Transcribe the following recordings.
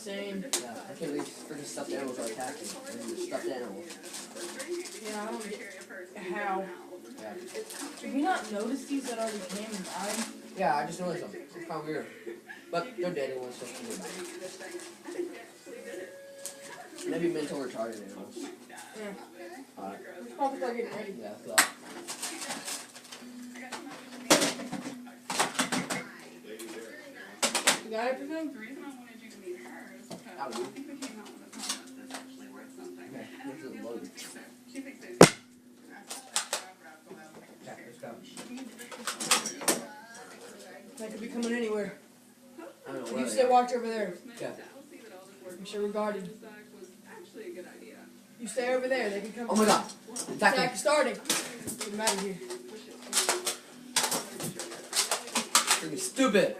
insane. Yeah, I can't believe freaking stuffed animals are attacking. Stuffed animals. Yeah, I don't get how. Yeah. Did we not notice these that already came and died? Yeah, I just noticed them. It's kind of weird. But they're dead animals, so maybe mental retarded animals. Yeah. Alright. We should probably start getting ready. Yeah, let's go. You got everything? The reason I wanted you to meet her is because I think we came out with a concept that's actually worth something. Okay, this is loaded. She thinks it's Yeah, let's go. That could be coming anywhere. I don't know You where stay they are. watch over there. Yeah. Make sure we're guarded. was actually a good idea. You stay over there. They can come. Oh my god. Attack Attacking. is starting. Get them out of here. Freaking stupid.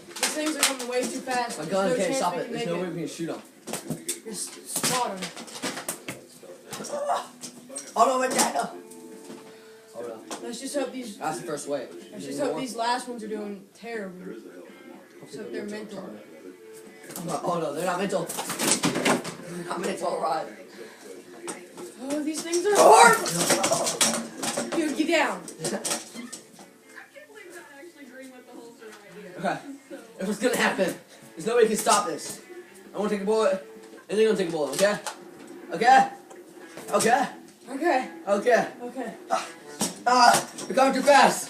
These things are coming way too fast. My There's gun no can't chance stop we it. can There's make no way we can shoot them. Just spot them. Oh no, my dad. Hold on. Let's just hope these. That's the first wave. Let's just hope these last ones are doing terrible. So they're mental. Oh no, they're not mental. They're not mental, right? Oh, these things are hard. Dude, get down. I can't believe that I actually agreed with the holster idea. Okay. If what's gonna happen, there's nobody can stop this. I wanna take a bullet, and they're gonna take a bullet, okay? Okay? Okay? Okay. Okay. Okay. You're coming too fast.